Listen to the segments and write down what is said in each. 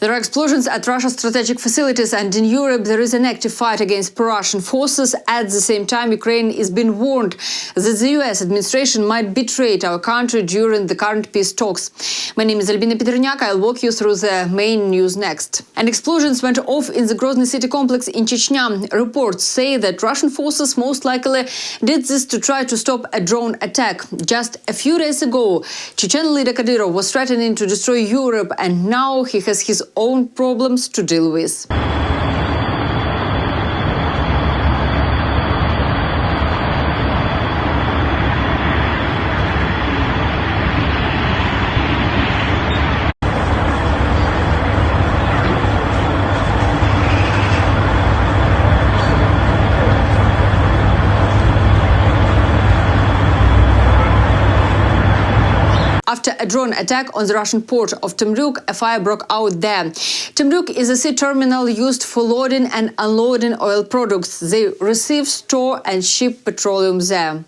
There are explosions at Russia's strategic facilities, and in Europe there is an active fight against pro-Russian forces. At the same time, Ukraine is being warned that the US administration might betray our country during the current peace talks. My name is Albina Pidhirnyak. I'll walk you through the main news next. And explosions went off in the Grozny city complex in Chechnya. Reports say that Russian forces most likely did this to try to stop a drone attack. Just a few days ago, Chechen leader Kadyrov was threatening to destroy Europe, and now he has his own problems to deal with. After a drone attack on the Russian port of Temryuk, a fire broke out there. Temryuk is a sea terminal used for loading and unloading oil products. They receive, store and ship petroleum there.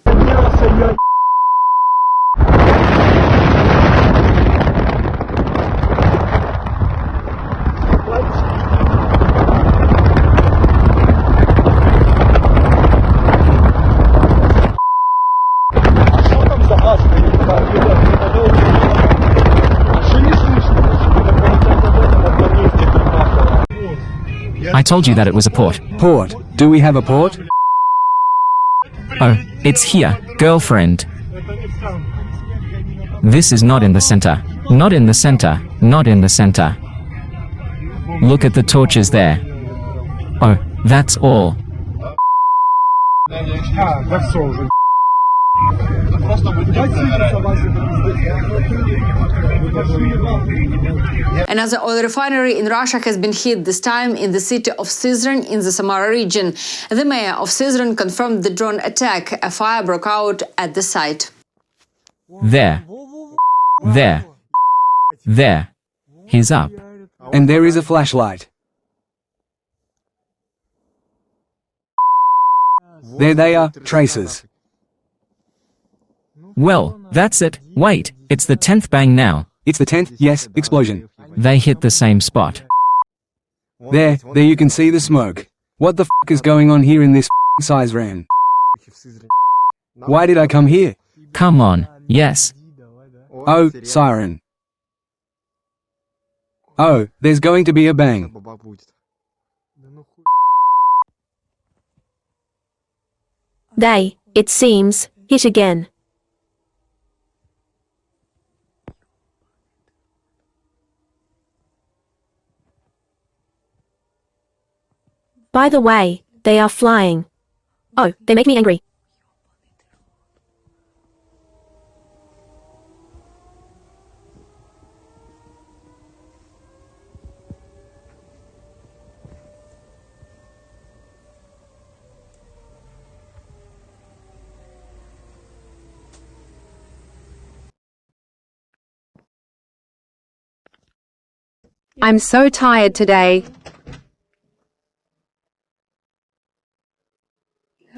I told you that it was a port. Port? Do we have a port? Oh, it's here, girlfriend. This is not in the center. Not in the center. Not in the center. Look at the torches there. Oh, that's all. Another oil refinery in Russia has been hit, this time in the city of Syzran in the Samara region. The mayor of Syzran confirmed the drone attack. A fire broke out at the site. There. There. There. He's up. And there is a flashlight. There they are, traces. Well, that's it. Wait, it's the 10th bang now. It's the 10th, yes, explosion. They hit the same spot. There you can see the smoke. What the f*** is going on here in this Syzran? Why did I come here? Come on, yes. Oh, siren. Oh, there's going to be a bang. They, it seems, hit again. By the way, they are flying. Oh, they make me angry. I'm so tired today.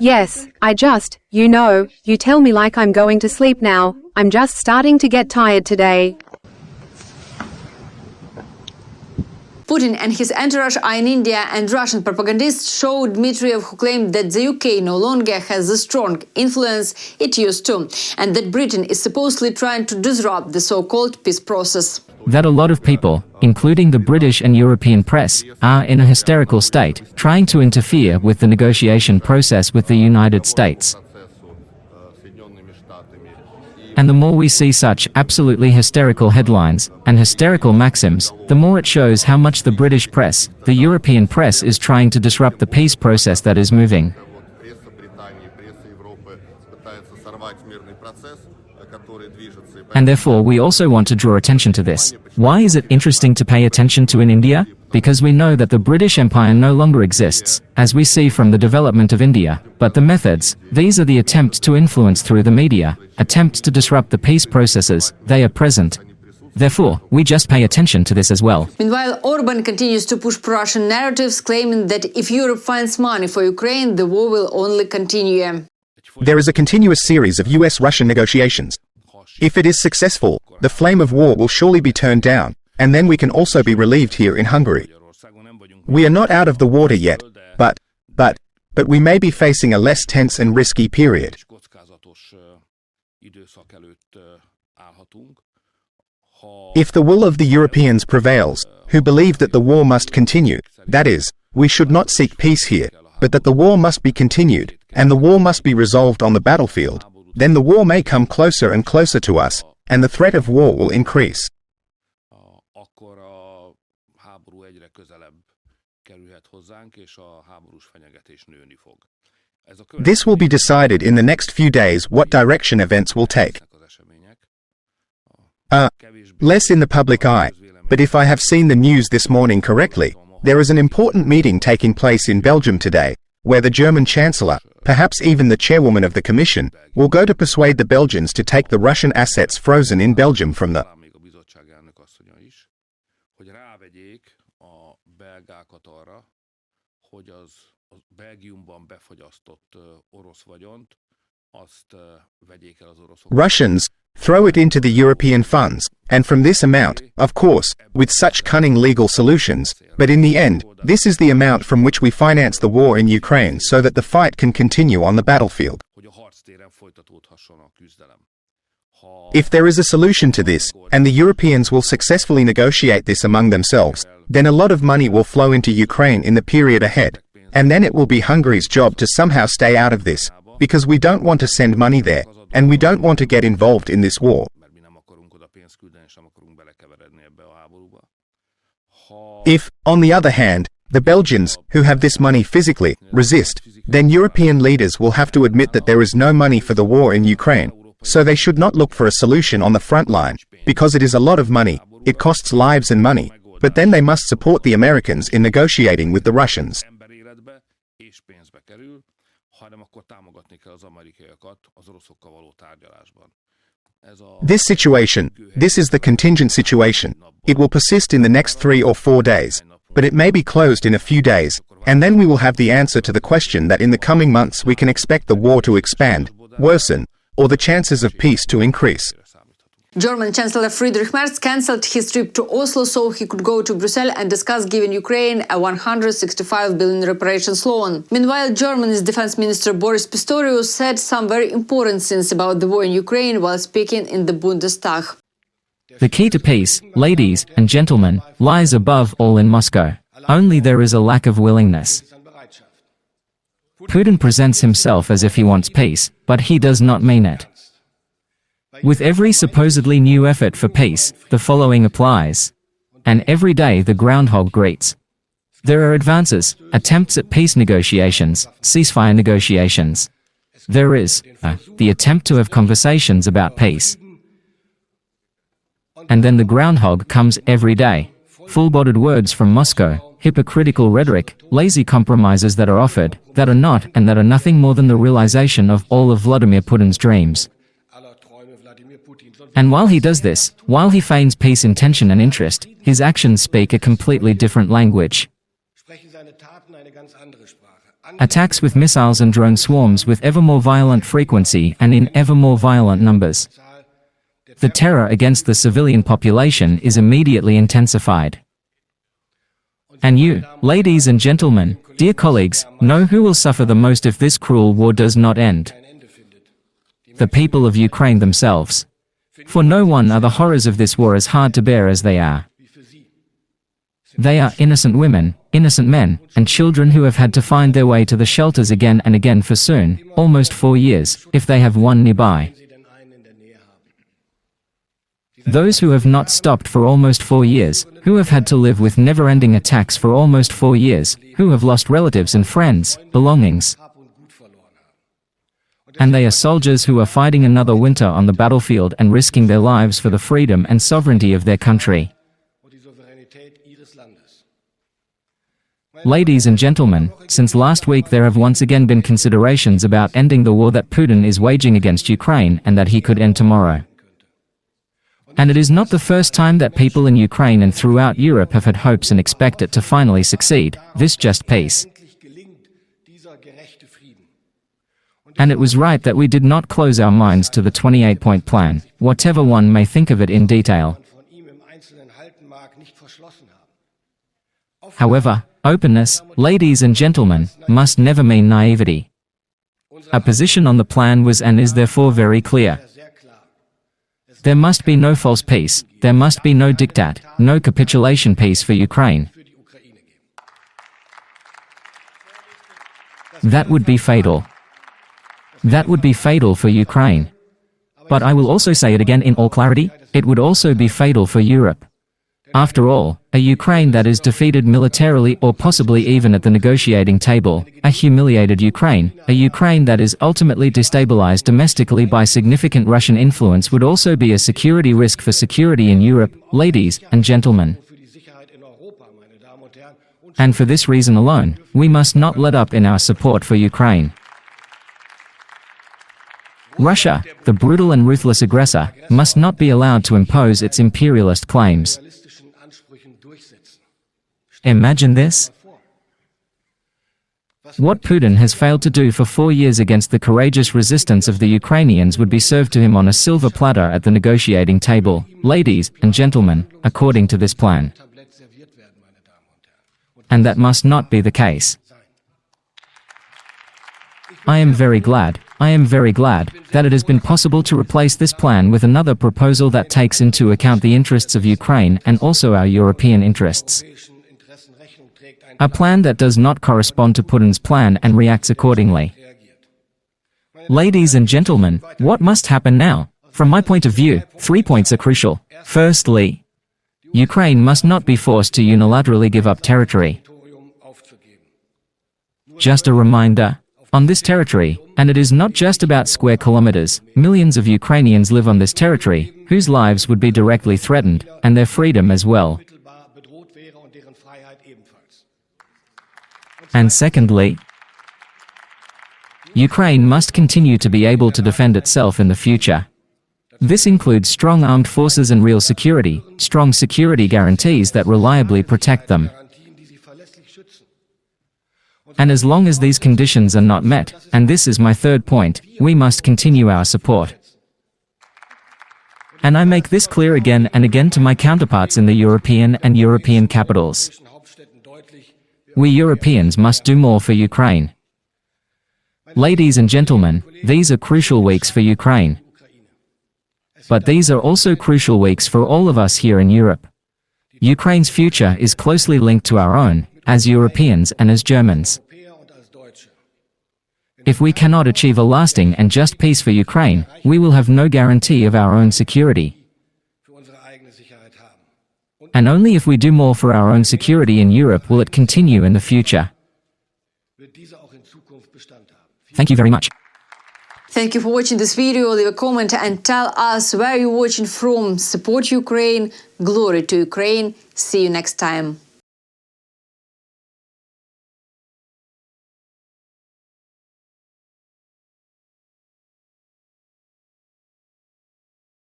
Yes, you tell me like I'm going to sleep now. I'm just starting to get tired today. Putin and his entourage are in India, and Russian propagandists showed Dmitriev, who claimed that the UK no longer has the strong influence it used to, and that Britain is supposedly trying to disrupt the so-called peace process. That a lot of people, including the British and European press, are in a hysterical state, trying to interfere with the negotiation process with the United States. And the more we see such absolutely hysterical headlines and hysterical maxims, the more it shows how much the British press, the European press, is trying to disrupt the peace process that is moving. And therefore we also want to draw attention to this. Why is it interesting to pay attention to in India? Because we know that the British Empire no longer exists, as we see from the development of India, but the methods, these are the attempts to influence through the media, attempts to disrupt the peace processes, they are present. Therefore, we just pay attention to this as well. Meanwhile, Orban continues to push pro-Russian narratives, claiming that if Europe finds money for Ukraine, the war will only continue. There is a continuous series of US-Russian negotiations. If it is successful, the flame of war will surely be turned down, and then we can also be relieved here in Hungary. We are not out of the water yet, but we may be facing a less tense and risky period. If the will of the Europeans prevails, who believe that the war must continue, that is, we should not seek peace here, but that the war must be continued, and the war must be resolved on the battlefield, then the war may come closer and closer to us, and the threat of war will increase. This will be decided in the next few days what direction events will take. Less in the public eye, but if I have seen the news this morning correctly, there is an important meeting taking place in Belgium today, where the German Chancellor, perhaps even the chairwoman of the Commission, will go to persuade the Belgians to take the Russian assets frozen in Belgium from the Russians, throw it into the European funds, and from this amount, of course, with such cunning legal solutions, but in the end, this is the amount from which we finance the war in Ukraine so that the fight can continue on the battlefield. If there is a solution to this, and the Europeans will successfully negotiate this among themselves, then a lot of money will flow into Ukraine in the period ahead, and then it will be Hungary's job to somehow stay out of this, because we don't want to send money there, and we don't want to get involved in this war. If, on the other hand, the Belgians, who have this money physically, resist, then European leaders will have to admit that there is no money for the war in Ukraine, so they should not look for a solution on the front line, because it is a lot of money, it costs lives and money, but then they must support the Americans in negotiating with the Russians. This situation, this is the contingent situation. It will persist in the next 3 or 4 days, but it may be closed in a few days, and then we will have the answer to the question that in the coming months we can expect the war to expand, worsen, or the chances of peace to increase. German Chancellor Friedrich Merz cancelled his trip to Oslo so he could go to Brussels and discuss giving Ukraine a 165 billion reparations loan. Meanwhile, Germany's Defense Minister Boris Pistorius said some very important things about the war in Ukraine while speaking in the Bundestag. The key to peace, ladies and gentlemen, lies above all in Moscow. Only there is a lack of willingness. Putin presents himself as if he wants peace, but he does not mean it. With every supposedly new effort for peace, the following applies. And every day the groundhog greets. There are advances, attempts at peace negotiations, ceasefire negotiations. There is the attempt to have conversations about peace. And then the groundhog comes every day. Full-bodied words from Moscow, hypocritical rhetoric, lazy compromises that are offered, that are not and that are nothing more than the realization of all of Vladimir Putin's dreams. And while he does this, while he feigns peace intention and interest, his actions speak a completely different language. Attacks with missiles and drone swarms with ever more violent frequency and in ever more violent numbers. The terror against the civilian population is immediately intensified. And you, ladies and gentlemen, dear colleagues, know who will suffer the most if this cruel war does not end. The people of Ukraine themselves. For no one are the horrors of this war as hard to bear as they are. They are innocent women, innocent men, and children who have had to find their way to the shelters again and again for soon, almost 4 years, if they have one nearby. Those who have not stopped for almost 4 years, who have had to live with never-ending attacks for almost 4 years, who have lost relatives and friends, belongings. And they are soldiers who are fighting another winter on the battlefield and risking their lives for the freedom and sovereignty of their country. Ladies and gentlemen, since last week there have once again been considerations about ending the war that Putin is waging against Ukraine and that he could end tomorrow. And it is not the first time that people in Ukraine and throughout Europe have had hopes and expect it to finally succeed, this just peace. And it was right that we did not close our minds to the 28-point plan, whatever one may think of it in detail. However, openness, ladies and gentlemen, must never mean naivety. Our position on the plan was and is therefore very clear. There must be no false peace, there must be no diktat, no capitulation peace for Ukraine. That would be fatal. That would be fatal for Ukraine. But I will also say it again in all clarity, it would also be fatal for Europe. After all, a Ukraine that is defeated militarily or possibly even at the negotiating table, a humiliated Ukraine, a Ukraine that is ultimately destabilized domestically by significant Russian influence would also be a security risk for security in Europe, ladies and gentlemen. And for this reason alone, we must not let up in our support for Ukraine. Russia, the brutal and ruthless aggressor, must not be allowed to impose its imperialist claims. Imagine this. What Putin has failed to do for 4 years against the courageous resistance of the Ukrainians would be served to him on a silver platter at the negotiating table, ladies and gentlemen, according to this plan. And that must not be the case. I am very glad that it has been possible to replace this plan with another proposal that takes into account the interests of Ukraine and also our European interests. A plan that does not correspond to Putin's plan and reacts accordingly. Ladies and gentlemen, what must happen now? From my point of view, 3 points are crucial. Firstly, Ukraine must not be forced to unilaterally give up territory. Just a reminder, on this territory, and it is not just about square kilometers, millions of Ukrainians live on this territory, whose lives would be directly threatened, and their freedom as well. And secondly, Ukraine must continue to be able to defend itself in the future. This includes strong armed forces and real security, strong security guarantees that reliably protect them. And as long as these conditions are not met, and this is my third point, we must continue our support. And I make this clear again and again to my counterparts in the European capitals. We Europeans must do more for Ukraine. Ladies and gentlemen, these are crucial weeks for Ukraine. But these are also crucial weeks for all of us here in Europe. Ukraine's future is closely linked to our own, as Europeans and as Germans. If we cannot achieve a lasting and just peace for Ukraine, we will have no guarantee of our own security. And only if we do more for our own security in Europe will it continue in the future. Thank you very much. Thank you for watching this video. Leave a comment and tell us where you're watching from. Support Ukraine. Glory to Ukraine. See you next time.